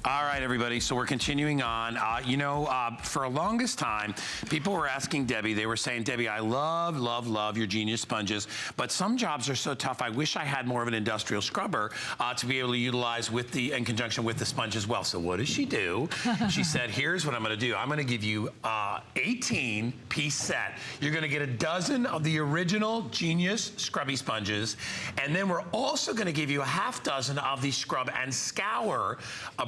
All right, everybody, so we're continuing on. For the longest time, people were asking Debbie, they were saying, Debbie, I love, love, love your Genius sponges, but some jobs are so tough, I wish I had more of an industrial scrubber to be able to utilize in conjunction with the sponge as well. So what does she do? She said, here's what I'm gonna do. I'm gonna give you 18-piece set. You're gonna get a dozen of the original Genius scrubby sponges, and then we're also gonna give you a half dozen of the scrub and scour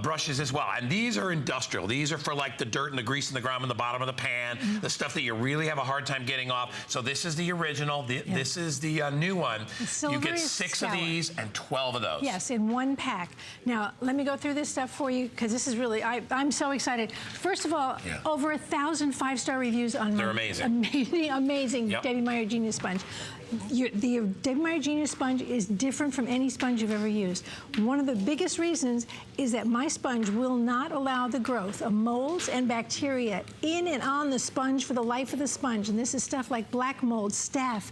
brushes as well. And these are industrial. These are for like the dirt and the grease and the grime in the bottom of the pan, the stuff that you really have a hard time getting off. So this is the original. This is the new one. You get 6 of these and 12 of those. Yes, in one pack. Now, let me go through this stuff for you because this is really, I'm so excited. First of all, over 1,000 5-star reviews on They're amazing. Amazing Debbie Meyer Genius Sponge. The Debbie Meyer Genius Sponge is different from any sponge you've ever used. One of the biggest reasons is that my sponge will not allow the growth of molds and bacteria in and on the sponge for the life of the sponge. And this is stuff like black mold, staph,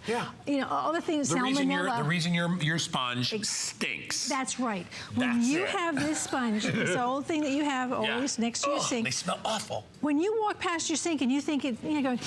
all the things, salmonella. The reason your sponge stinks. That's right. When you have this sponge, this old thing that you have always next to your sink. They smell awful. When you walk past your sink and you think you're going,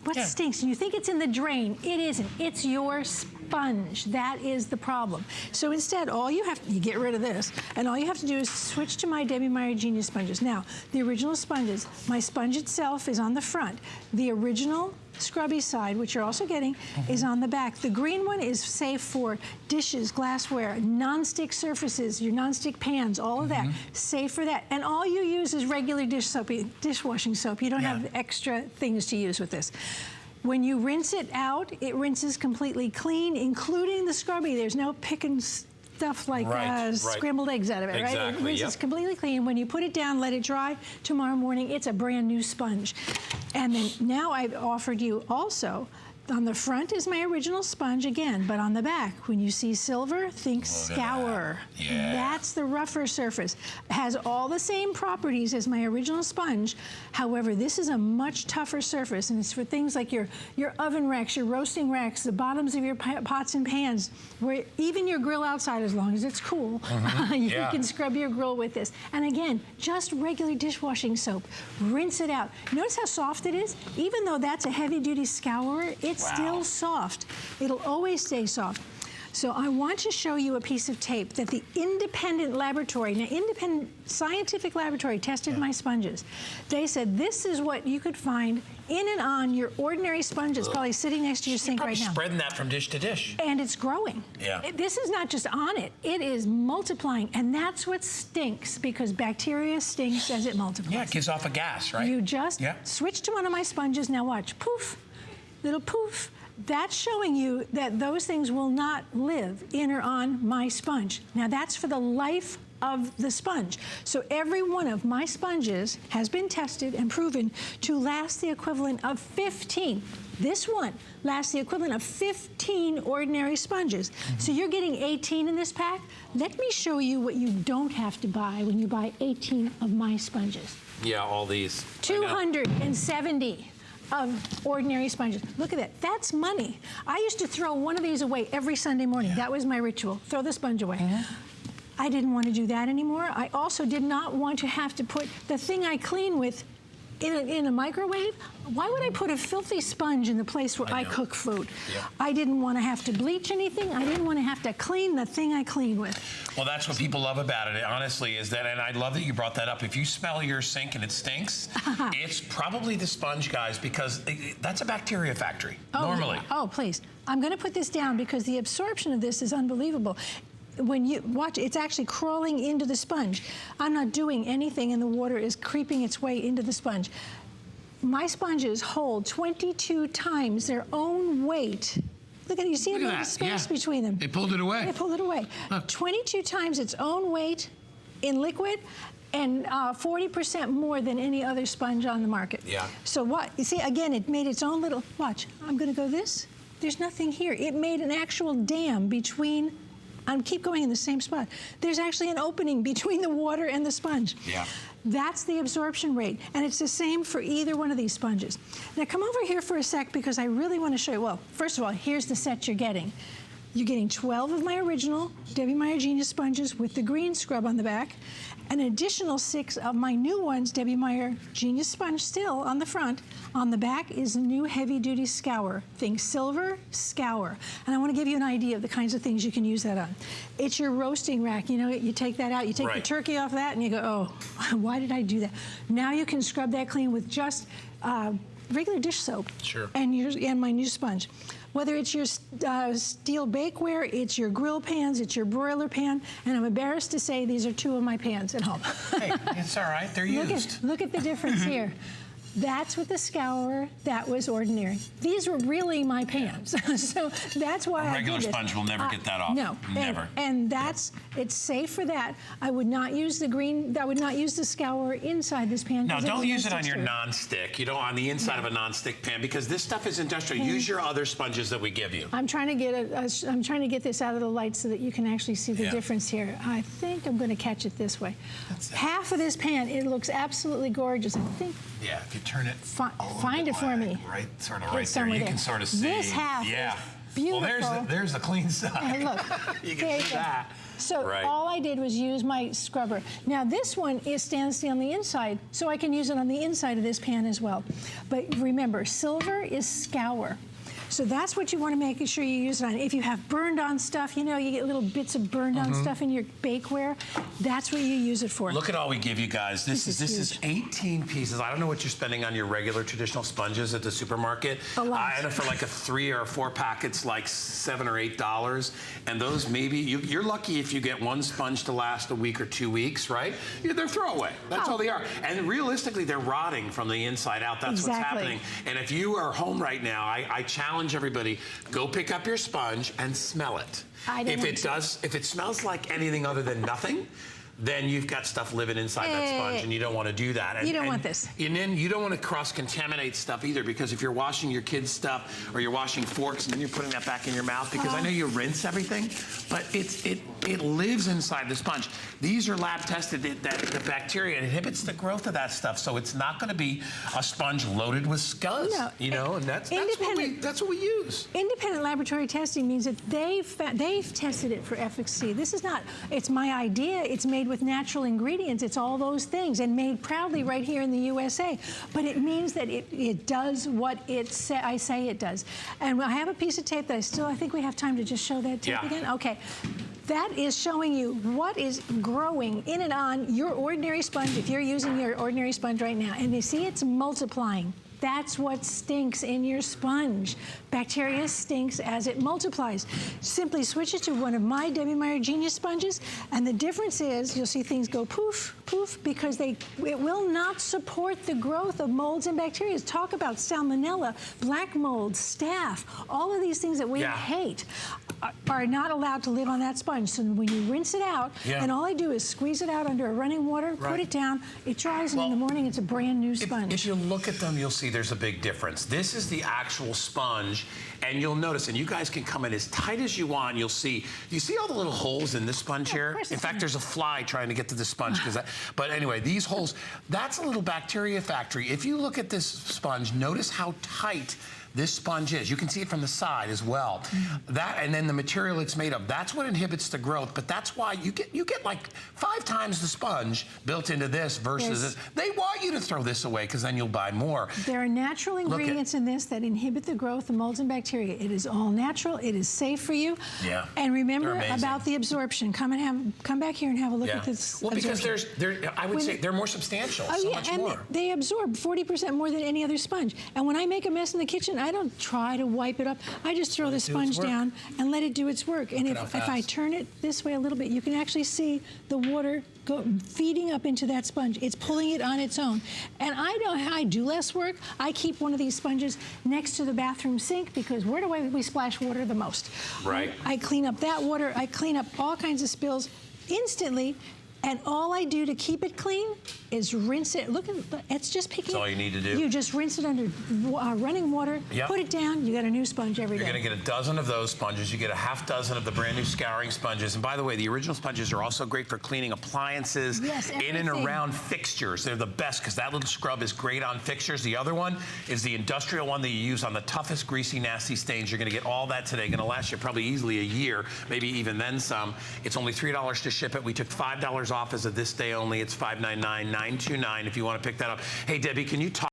what stinks? And you think it's in the drain. It isn't. It's your sponge. That is the problem. So instead, you get rid of this, and all you have to do is switch to my Debbie Meyer Genius sponges. Now, the original sponges, my sponge itself is on the front. The original scrubby side, which you're also getting, is on the back. The green one is safe for dishes, glassware, non-stick surfaces, your non-stick pans, all of that, safe for that. And all you use is regular dishwashing soap. You don't have extra things to use with this. When you rinse it out, it rinses completely clean, including the scrubby. There's no picking stuff like scrambled eggs out of it, right? It rinses completely clean. When you put it down, let it dry, tomorrow morning, it's a brand new sponge. And then now I've offered you also, on the front is my original sponge again, but on the back, when you see silver, think scour. That's the rougher surface. It has all the same properties as my original sponge. However, this is a much tougher surface, and it's for things like your oven racks, your roasting racks, the bottoms of your pots and pans, where even your grill outside, as long as it's cool, you can scrub your grill with this. And again, just regular dishwashing soap. Rinse it out. Notice how soft it is? Even though that's a heavy-duty scourer, it's still soft. It'll always stay soft. So I want to show you a piece of tape that the independent laboratory, now independent scientific laboratory tested my sponges. They said this is what you could find in and on your ordinary sponges, probably sitting next to your sink right now. Spreading that from dish to dish. And it's growing. This is not just on it, it is multiplying, and that's what stinks, because bacteria stinks as it multiplies. Yeah, it gives off a gas, right? You just switch to one of my sponges, now watch, poof, little poof. That's showing you that those things will not live in or on my sponge. Now that's for the life of the sponge. So every one of my sponges has been tested and proven to last the equivalent of 15. This one lasts the equivalent of 15 ordinary sponges. So you're getting 18 in this pack. Let me show you what you don't have to buy when you buy 18 of my sponges. Yeah, all these. 270. Of ordinary sponges. Look at that. That's money. I used to throw one of these away every Sunday morning. That was my ritual. Throw the sponge away. I didn't want to do that anymore. I also did not want to have to put the thing I clean with in a microwave. Why would I put a filthy sponge in the place where I cook food? I didn't want to have to bleach anything. I didn't want to have to clean the thing I clean with. Well, that's what people love about it, honestly, is that, and I love that you brought that up. If you smell your sink and it stinks, it's probably the sponge, guys, because that's a bacteria factory, normally. Oh, please. I'm going to put this down because the absorption of this is unbelievable. When you watch, it's actually crawling into the sponge. I'm not doing anything and the water is creeping its way into the sponge. My sponges hold 22 times their own weight. Look at it, you see a little space between them. They pulled it away. They pulled it away. 22 times its own weight in liquid, and 40% more than any other sponge on the market. So what, you see, again, it made its own little, watch, I'm gonna go this. There's nothing here. It made an actual dam between, keep going in the same spot. There's actually an opening between the water and the sponge. That's the absorption rate, and it's the same for either one of these sponges. Now come over here for a sec because I really want to show you, well, first of all, here's the set you're getting. You're getting 12 of my original Debbie Meyer Genius sponges with the green scrub on the back, an additional 6 of my new ones, Debbie Meyer Genius Sponge still on the front. On the back is the new heavy-duty scour. Think silver, scour. And I want to give you an idea of the kinds of things you can use that on. It's your roasting rack. You know, you take that out, you take the turkey off that, and you go, oh, why did I do that? Now you can scrub that clean with just regular dish soap. Sure. And my new sponge. Whether it's your steel bakeware, it's your grill pans, it's your broiler pan, and I'm embarrassed to say these are 2 of my pans at home. Hey, it's all right, they're used. Look at the difference here. That's with the scourer, that was ordinary. These were really my pans. So that's why I did this. Regular sponge will never get that off. No. Never. And it's safe for that. I would not use the green, I would not use the scourer inside this pan. No, don't use it on your non-stick. You know, on the inside of a non-stick pan, because this stuff is industrial. Use your other sponges that we give you. I'm trying to get I'm trying to get this out of the light so that you can actually see the difference here. I think I'm going to catch it this way. Half of this pan, it looks absolutely gorgeous. I think. Yeah, if you turn it. Find it for me. Right, sort of right there. You can sort of see. This half is beautiful. Well, there's the clean side. And look, you can see that. So all I did was use my scrubber. Now this one is stainless steel on the inside, so I can use it on the inside of this pan as well. But remember, silver is scour. So that's what you want to make sure you use it on. If you have burned on stuff, you know, you get little bits of burned on stuff in your bakeware, that's what you use it for. Look at all we give you guys. This is 18 pieces. I don't know what you're spending on your regular traditional sponges at the supermarket. A lot. And for like a 3 or 4 packets, like $7 or $8. And those maybe, you're lucky if you get one sponge to last a week or 2 weeks, right? Yeah, they're throwaway. That's all they are. And realistically, they're rotting from the inside out. That's what's happening. And if you are home right now, I challenge everybody, go pick up your sponge and smell it. If it smells like anything other than nothing, then you've got stuff living inside that sponge, and you don't want to do that. And, you don't want this. And then you don't want to cross-contaminate stuff either, because if you're washing your kids' stuff or you're washing forks and then you're putting that back in your mouth, because I know you rinse everything, but it lives inside the sponge. These are lab tested that the bacteria inhibits the growth of that stuff, so it's not going to be a sponge loaded with scuzz. No, you know, and that's what we use. Independent laboratory testing means that they've tested it for efficacy. This is not, it's my idea, it's made with natural ingredients, it's all those things, and made proudly right here in the USA. But it means that it does what I say it does. And I have a piece of tape that I think we have time to just show that tape again. Okay. That is showing you what is growing in and on your ordinary sponge, if you're using your ordinary sponge right now. And you see it's multiplying. That's what stinks in your sponge. Bacteria stinks as it multiplies. Simply switch it to one of my Debbie Meyer Genius sponges, and the difference is you'll see things go poof, poof, because it will not support the growth of molds and bacteria. Talk about salmonella, black mold, staph, all of these things that we hate are not allowed to live on that sponge. So when you rinse it out, and all I do is squeeze it out under a running water, put it down, it dries, and in the morning it's a brand new sponge. If you look at them, you'll see there's a big difference. This is the actual sponge, and you'll notice, and you guys can come in as tight as you want, you'll see, you see all the little holes in this sponge here? In fact, there's a fly trying to get to the sponge, but anyway, these holes, that's a little bacteria factory. If you look at this sponge, notice how tight this sponge is. You can see it from the side as well. That, and then the material it's made of, that's what inhibits the growth, but that's why you get like 5 times the sponge built into this versus this. They want you to throw this away because then you'll buy more. There are natural ingredients in this that inhibit the growth of molds and bacteria. It is all natural, it is safe for you. Yeah. And remember about the absorption. Come back here and have a look at this. Well, because I would say they're more substantial, so much more. They absorb 40% more than any other sponge. And when I make a mess in the kitchen, I don't try to wipe it up. I just throw the sponge down and let it do its work. And if I turn it this way a little bit, you can actually see the water feeding up into that sponge. It's pulling it on its own. And I do less work. I keep one of these sponges next to the bathroom sink, because where do we splash water the most? Right. I clean up that water. I clean up all kinds of spills instantly. And all I do to keep it clean is rinse it. Look, it's just picking. That's all you need to do. You just rinse it under running water, put it down, you got a new sponge every day. You're gonna get a dozen of those sponges. You get a half dozen of the brand new scouring sponges. And by the way, the original sponges are also great for cleaning appliances, in and around fixtures. They're the best because that little scrub is great on fixtures. The other one is the industrial one that you use on the toughest, greasy, nasty stains. You're gonna get all that today. Gonna last you probably easily a year, maybe even then some. It's only $3 to ship it. We took $5 off as of this day only. It's $599, $929 if you want to pick that up. Hey, Debbie, can you talk